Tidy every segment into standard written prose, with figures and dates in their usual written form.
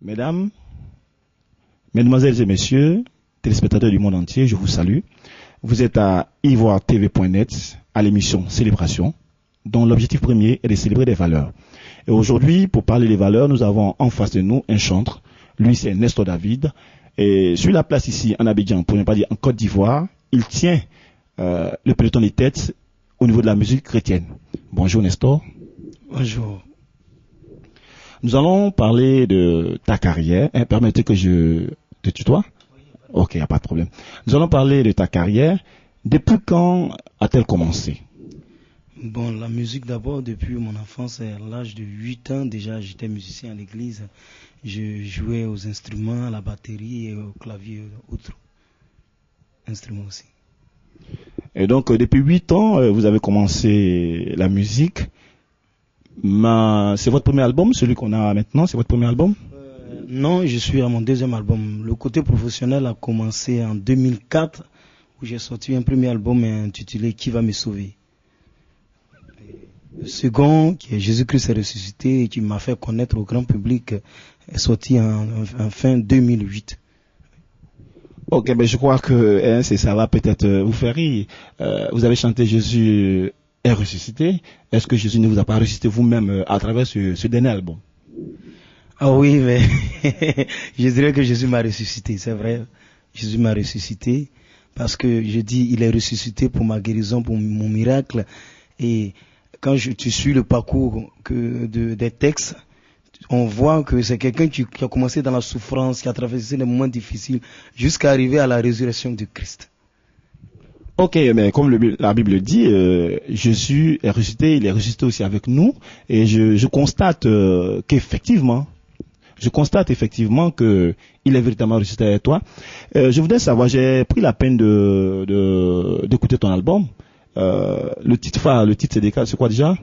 Mesdames, Mesdemoiselles et messieurs, téléspectateurs du monde entier, je vous salue. Vous êtes à ivoiretv.net à l'émission Célébration, dont l'objectif premier est de célébrer des valeurs. Et aujourd'hui, pour parler des valeurs, nous avons en face de nous un chantre. Lui, c'est Nestor David. Et sur la place ici, en Abidjan, pour ne pas dire en Côte d'Ivoire, il tient le peloton des têtes au niveau de la musique chrétienne. Bonjour Nestor. Bonjour. Nous allons parler de ta carrière. Permettez que je te tutoie? Ok, il n'y a pas de problème. Nous allons parler de ta carrière. Depuis quand a-t-elle commencé? Bon, la musique d'abord, depuis mon enfance, à l'âge de 8 ans, déjà j'étais musicien à l'église. Je jouais aux instruments, à la batterie et au clavier, autres instruments aussi. Et donc, depuis 8 ans, vous avez commencé la musique. C'est votre premier album, celui qu'on a maintenant, c'est votre premier album? Non, je suis à mon deuxième album. Le côté professionnel a commencé en 2004, où j'ai sorti un premier album intitulé Qui va me sauver. Le second, qui est Jésus-Christ est ressuscité et qui m'a fait connaître au grand public, est sorti en fin 2008. Ok, ben je crois que ça va peut-être vous faire rire. Vous avez chanté Jésus est ressuscité. Est-ce que Jésus ne vous a pas ressuscité vous-même à travers ce dernier album? Ah oui, mais je dirais que Jésus m'a ressuscité, c'est vrai. Jésus m'a ressuscité parce que je dis il est ressuscité pour ma guérison, pour mon miracle. Et quand tu suis le parcours des textes, on voit que c'est quelqu'un qui a commencé dans la souffrance, qui a traversé les moments difficiles, jusqu'à arriver à la résurrection de Christ. Ok, mais comme la Bible dit, Jésus est ressuscité, il est ressuscité aussi avec nous, et je constate qu'effectivement, que il est véritablement ressuscité avec toi. Je voudrais savoir, j'ai pris la peine d'écouter ton album. Le titre c'est quoi déjà?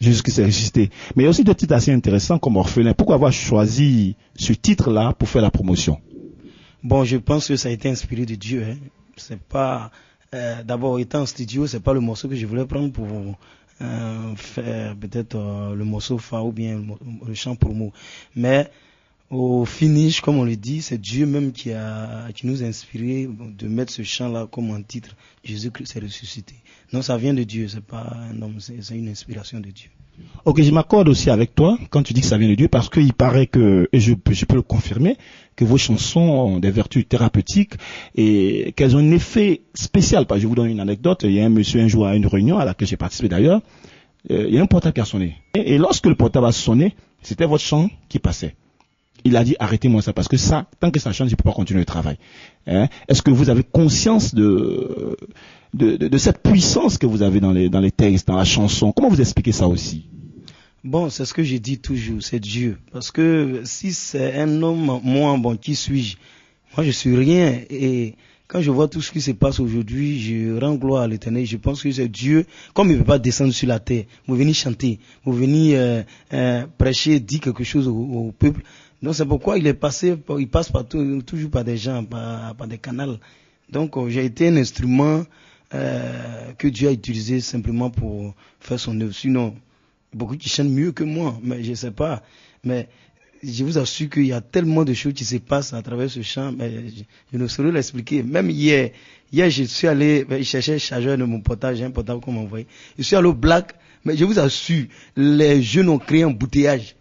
Jésus-Christ est ressuscité. Mais il y a aussi des titres assez intéressants comme Orphelin. Pourquoi avoir choisi ce titre-là pour faire la promotion? Bon, je pense que ça a été inspiré de Dieu. C'est pas d'abord étant en studio, c'est pas le morceau que je voulais prendre pour faire peut-être le morceau phare ou bien le chant promo. Mais au finish, comme on le dit, c'est Dieu même qui nous a inspiré de mettre ce chant-là comme un titre. Jésus-Christ est ressuscité. Non, ça vient de Dieu, c'est pas un homme, c'est une inspiration de Dieu. Ok, je m'accorde aussi avec toi quand tu dis que ça vient de Dieu, parce qu'il paraît que, et je peux le confirmer, que vos chansons ont des vertus thérapeutiques et qu'elles ont un effet spécial. Je vous donne une anecdote. Il y a un monsieur un jour à une réunion à laquelle j'ai participé d'ailleurs. Il y a un portable qui a sonné. Et lorsque le portable a sonné, c'était votre chant qui passait. Il a dit arrêtez-moi ça parce que ça, tant que ça chante, je ne peux pas continuer le travail. Est-ce que vous avez conscience de cette puissance que vous avez dans les textes, dans la chanson? Comment vous expliquez ça aussi? Bon, c'est ce que j'ai dit toujours, c'est Dieu. Parce que si c'est un homme, moi, bon, qui suis-je? Moi, je suis rien. Et quand je vois tout ce qui se passe aujourd'hui, je rends gloire à l'Éternel. Je pense que c'est Dieu. Comme il ne peut pas descendre sur la terre, vous venez chanter, vous venez prêcher, dire quelque chose au peuple. Donc c'est pourquoi il passe toujours par des gens, par des canaux. Donc j'ai été un instrument que Dieu a utilisé simplement pour faire son œuvre. Sinon, beaucoup qui chantent mieux que moi, mais je sais pas. Mais je vous assure qu'il y a tellement de choses qui se passent à travers ce chant, mais je ne saurais l'expliquer. Même hier, je suis allé chercher le chargeur de mon portable, j'ai un portable qu'on m'a envoyé. Je suis allé au Black, mais je vous assure, les jeunes ont créé un embouteillage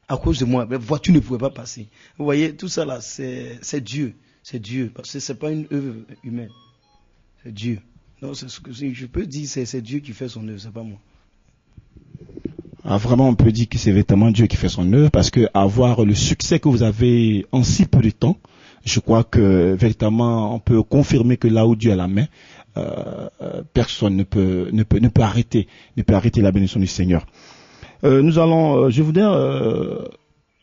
à cause de moi. Les voitures ne pouvaient pas passer. Vous voyez, tout ça là, c'est Dieu. C'est Dieu. Parce que c'est pas une œuvre humaine. C'est Dieu. Donc, c'est ce que je peux dire, c'est Dieu qui fait son œuvre, c'est pas moi. Ah, vraiment, on peut dire que c'est véritablement Dieu qui fait son œuvre parce que avoir le succès que vous avez en si peu de temps, je crois que véritablement, on peut confirmer que là où Dieu a la main, personne ne peut arrêter la bénédiction du Seigneur. Je voudrais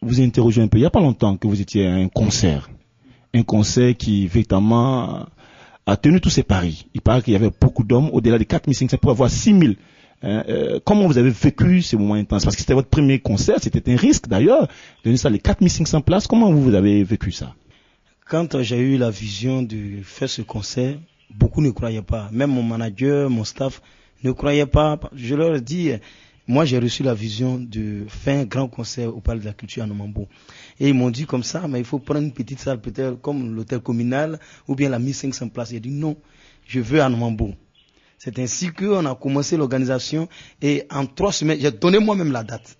vous interroger un peu. Il n'y a pas longtemps que vous étiez à un concert qui véritablement a tenu tous ses paris. Il paraît qu'il y avait beaucoup d'hommes, au-delà de 4500 pour avoir 6000. Comment vous avez vécu ces moments intenses? Parce que c'était votre premier concert, c'était un risque d'ailleurs, donner ça les 4500 places. Comment vous avez vécu ça? Quand j'ai eu la vision de faire ce concert, beaucoup ne croyaient pas. Même mon manager, mon staff ne croyaient pas. Je leur ai dit, moi j'ai reçu la vision de faire un grand concert au Palais de la Culture à Nomambo. Et ils m'ont dit comme ça, mais il faut prendre une petite salle peut-être comme l'hôtel communal ou bien la 1500 places. J'ai dit non, je veux à Nomambo. C'est ainsi qu'on a commencé l'organisation et en 3 semaines, j'ai donné moi-même la date.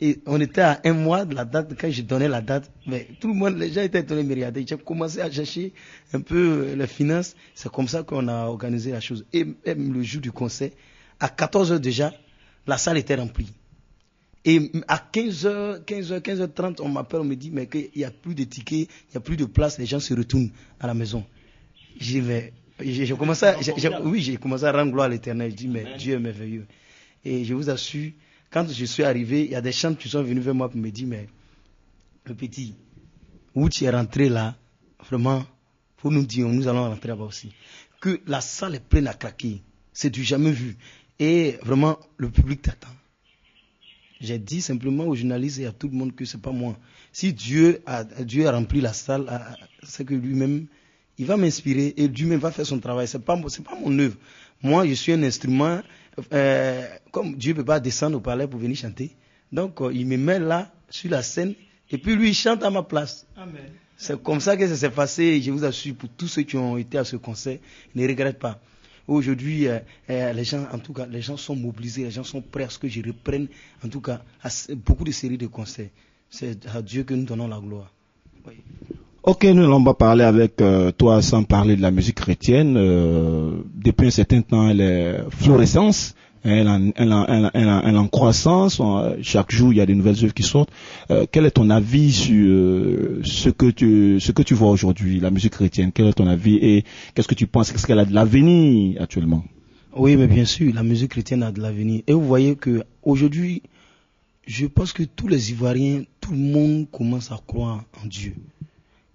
Et on était à 1 mois de la date, quand j'ai donné la date, mais tout le monde, les gens étaient étonnés de me regarder. J'ai commencé à chercher un peu les finances. C'est comme ça qu'on a organisé la chose. Et même le jour du concert, à 14 heures déjà, la salle était remplie. Et à 15h30, on m'appelle, on me dit, mais qu'il n'y a plus de tickets, il n'y a plus de place, les gens se retournent à la maison. J'ai commencé à rendre gloire à l'Éternel. Je dis, mais Dieu est merveilleux. Et je vous assure, quand je suis arrivé, il y a des chants qui sont venus vers moi pour me dire, mais le petit, où tu es rentré là, vraiment, faut nous dire, nous allons rentrer là-bas aussi. Que la salle est pleine à craquer. C'est du jamais vu. Et vraiment, le public t'attend. J'ai dit simplement aux journalistes et à tout le monde que c'est pas moi. Si Dieu a rempli la salle, c'est que lui-même, il va m'inspirer et lui-même va faire son travail. C'est pas mon œuvre. Moi, je suis un instrument. Comme Dieu ne peut pas descendre au palais pour venir chanter, donc il me met là sur la scène et puis lui il chante à ma place. Amen. C'est comme ça que ça s'est passé et je vous assure pour tous ceux qui ont été à ce concert, ne regrettent pas. Aujourd'hui, les gens, en tout cas, les gens sont mobilisés, les gens sont prêts à ce que je reprenne, en tout cas, beaucoup de séries de concerts. C'est à Dieu que nous donnons la gloire. Oui. Ok, nous allons parler avec toi sans parler de la musique chrétienne. Depuis un certain temps, elle est florescence, elle est en croissance. Chaque jour, il y a des nouvelles œuvres qui sortent. Quel est ton avis sur ce que tu vois aujourd'hui, la musique chrétienne? Quel est ton avis et qu'est-ce que tu penses? Est-ce qu'elle a de l'avenir actuellement? Oui, mais bien sûr, la musique chrétienne a de l'avenir. Et vous voyez que aujourd'hui, je pense que tous les Ivoiriens, tout le monde commence à croire en Dieu.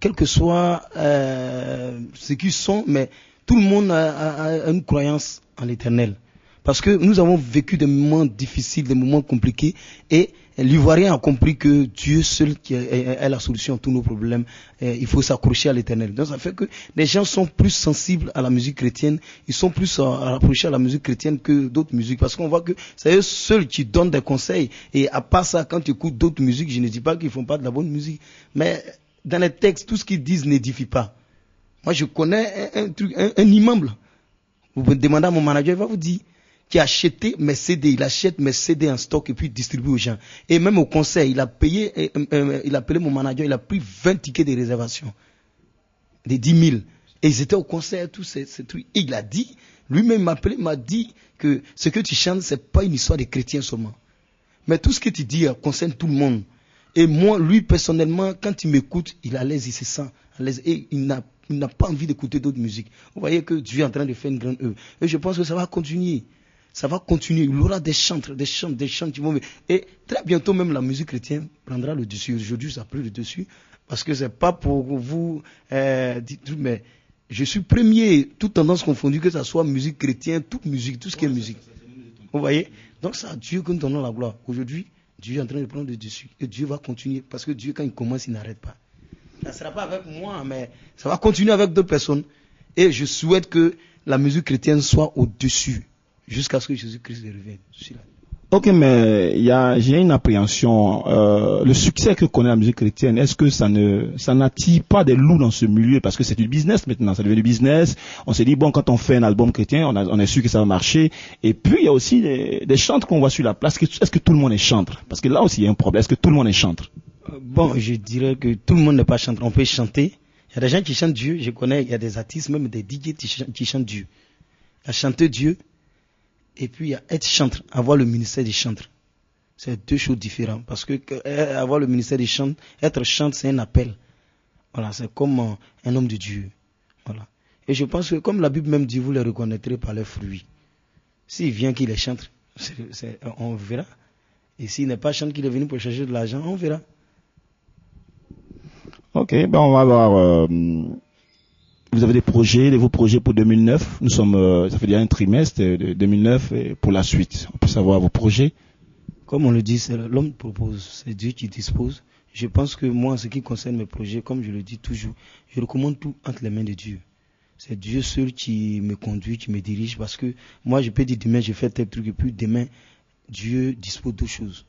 Quel que soit ce qu'ils sont, mais tout le monde a une croyance en l'Éternel. Parce que nous avons vécu des moments difficiles, des moments compliqués, et l'Ivoirien a compris que Dieu seul qui est la solution à tous nos problèmes. Il faut s'accrocher à l'Éternel. Donc ça fait que les gens sont plus sensibles à la musique chrétienne, ils sont plus rapprochés à la musique chrétienne que d'autres musiques. Parce qu'on voit que c'est eux seuls qui donnent des conseils. Et à part ça, quand tu écoutes d'autres musiques, je ne dis pas qu'ils font pas de la bonne musique, mais dans les textes, tout ce qu'ils disent n'édifie pas. Moi, je connais un immeuble. Vous pouvez demander à mon manager, il va vous dire, qui a acheté mes CD, il achète mes CD en stock et puis distribue aux gens. Et même au concert, il a payé, il a appelé mon manager, il a pris 20 tickets de réservation. Des 10 000. Et ils étaient au concert, tous ces trucs. Et il a dit, lui-même m'a appelé, m'a dit que ce que tu chantes, c'est pas une histoire de chrétiens seulement. Mais tout ce que tu dis concerne tout le monde. Et moi, lui, personnellement, quand il m'écoute, il est à l'aise, il se sent à l'aise. Et il n'a pas envie d'écouter d'autres musiques. Vous voyez que Dieu est en train de faire une grande œuvre. Et je pense que ça va continuer. Ça va continuer. Il y aura des chants qui vont... Et très bientôt, même la musique chrétienne prendra le dessus. Aujourd'hui, ça prend le dessus. Parce que c'est pas pour vous dire, mais je suis premier, toute tendance confondue, que ça soit musique chrétienne, toute musique, tout ce qui est musique. Vous voyez? Donc c'est à Dieu que nous donnons la gloire. Aujourd'hui, Dieu est en train de prendre le dessus. Et Dieu va continuer. Parce que Dieu, quand il commence, il n'arrête pas. Ça ne sera pas avec moi, mais ça va continuer avec d'autres personnes. Et je souhaite que la musique chrétienne soit au-dessus. Jusqu'à ce que Jésus-Christ revienne. Ok, mais j'ai une appréhension. Le succès que connaît la musique chrétienne, est-ce que ça n'attire pas des loups dans ce milieu? Parce que c'est du business maintenant, ça devient du business. On s'est dit, bon, quand on fait un album chrétien, on est sûr que ça va marcher. Et puis, il y a aussi des chantres qu'on voit sur la place. Est-ce que tout le monde est chantre? Parce que là aussi, il y a un problème. Est-ce que tout le monde est chantre? Bon, je dirais que tout le monde n'est pas chantre. On peut chanter. Il y a des gens qui chantent Dieu. Je connais, il y a des artistes, même des DJ qui chantent Dieu. Il y a chanter Dieu. Et puis, il y a être chantre, avoir le ministère des chantres. C'est deux choses différentes. Parce que avoir le ministère des chantres, être chantre, c'est un appel. Voilà, c'est comme un homme de Dieu. Voilà. Et je pense que, comme la Bible même dit, vous les reconnaîtrez par leurs fruits. S'il vient qu'il est chantre, on verra. Et s'il n'est pas chantre, qu'il est venu pour chercher de l'argent, on verra. Ok, ben on va voir. Vous avez vos projets pour 2009. Nous sommes, ça fait déjà un trimestre de 2009 et pour la suite. On peut savoir vos projets. Comme on le dit, c'est l'homme qui propose, c'est Dieu qui dispose. Je pense que moi, en ce qui concerne mes projets, comme je le dis toujours, je recommande tout entre les mains de Dieu. C'est Dieu seul qui me conduit, qui me dirige, parce que moi, je peux dire demain, je fais tel truc, et puis demain, Dieu dispose d'autres choses.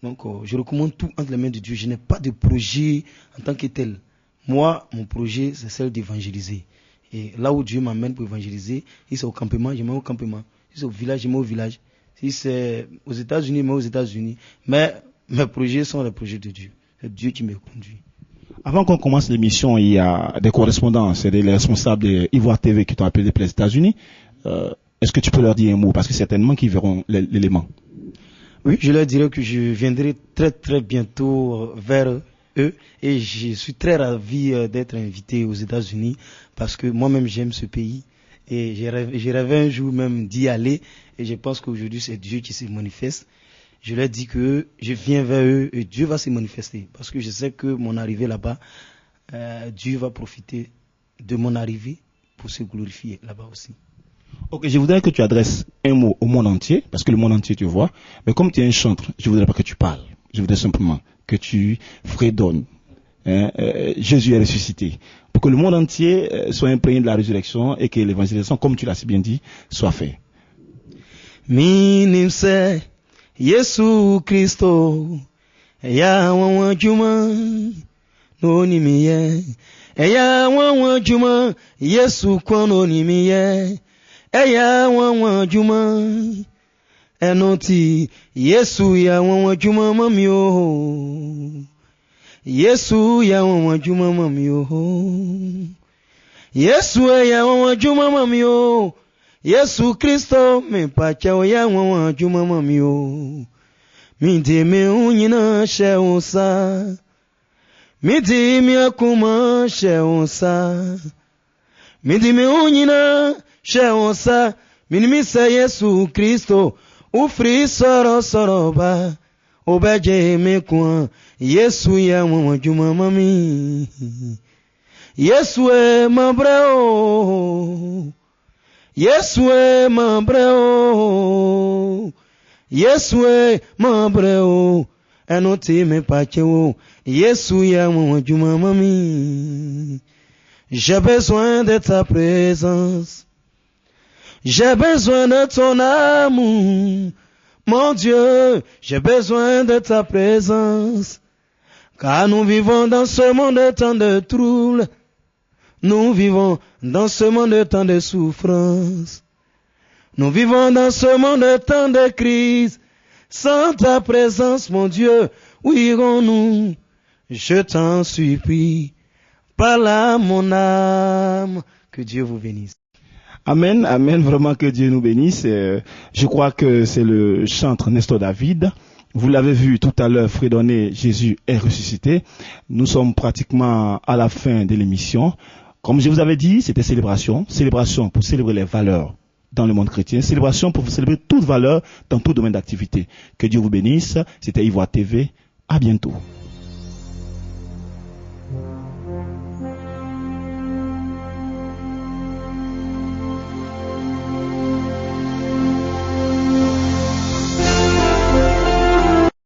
Donc, je recommande tout entre les mains de Dieu. Je n'ai pas de projet en tant que tel. Moi, mon projet, c'est celle d'évangéliser. Et là où Dieu m'amène pour évangéliser, si c'est au campement, je mets au campement. Si c'est au village, je mets au village. Si c'est aux États-Unis, je mets aux États-Unis. Mais mes projets sont les projets de Dieu. C'est Dieu qui me conduit. Avant qu'on commence l'émission, il y a des correspondants, c'est les responsables de Ivoire TV qui t'ont appelé depuis les États-Unis. Est-ce que tu peux leur dire un mot? Parce que certainement qu'ils verront l'élément. Oui, je leur dirai que je viendrai très très bientôt vers eux et je suis très ravi d'être invité aux États-Unis parce que moi-même j'aime ce pays et j'ai rêvé un jour même d'y aller et je pense qu'aujourd'hui c'est Dieu qui se manifeste. Je leur dis que je viens vers eux et Dieu va se manifester parce que je sais que mon arrivée là-bas, Dieu va profiter de mon arrivée pour se glorifier là-bas aussi. Ok, je voudrais que tu adresses un mot au monde entier, parce que le monde entier te voit, mais comme tu es un chantre, je voudrais pas que tu parles. Je voudrais simplement que tu fredonnes. Jésus est ressuscité. Pour que le monde entier soit imprégné de la résurrection et que l'évangélisation, comme tu l'as si bien dit, soit faite. Minimse Yesu Christo ya wawa juma no nimiye ya wawa juma Yesu kono nimiye ya wawa juma enoti Yesu ya wawa juma mamio Yesu ya wawa juma mamio Yesu ya wawa juma mamio Yesu Kristo me pacha ya wawa juma mamio Midi me unyina sheonsa Midi mi akuma sheonsa Midi me unyina sheonsa Minimi se Yesu Kristo Ufri soro soro ba Obeje me kwa Yesu ya wawa juma mami Yesu e mabreo Yesu e mabreo Yesu e mabreo Enoti me pacheo Yesu ya mon juma mami J'ai besoin de ta présence J'ai besoin de ton amour Mon Dieu, j'ai besoin de ta présence Car nous vivons dans ce monde de tant de troubles Nous vivons dans ce monde de tant de souffrance. Nous vivons dans ce monde de tant de crises. Sans ta présence, mon Dieu, où irons-nous? Je t'en supplie. Par là, mon âme. Que Dieu vous bénisse. Amen, amen, vraiment que Dieu nous bénisse. Je crois que c'est le chantre Nestor David. Vous l'avez vu tout à l'heure fredonner, Jésus est ressuscité. Nous sommes pratiquement à la fin de l'émission. Comme je vous avais dit, c'était célébration pour célébrer les valeurs dans le monde chrétien, célébration pour célébrer toute valeur dans tout domaine d'activité. Que Dieu vous bénisse. C'était Ivoire TV. À bientôt.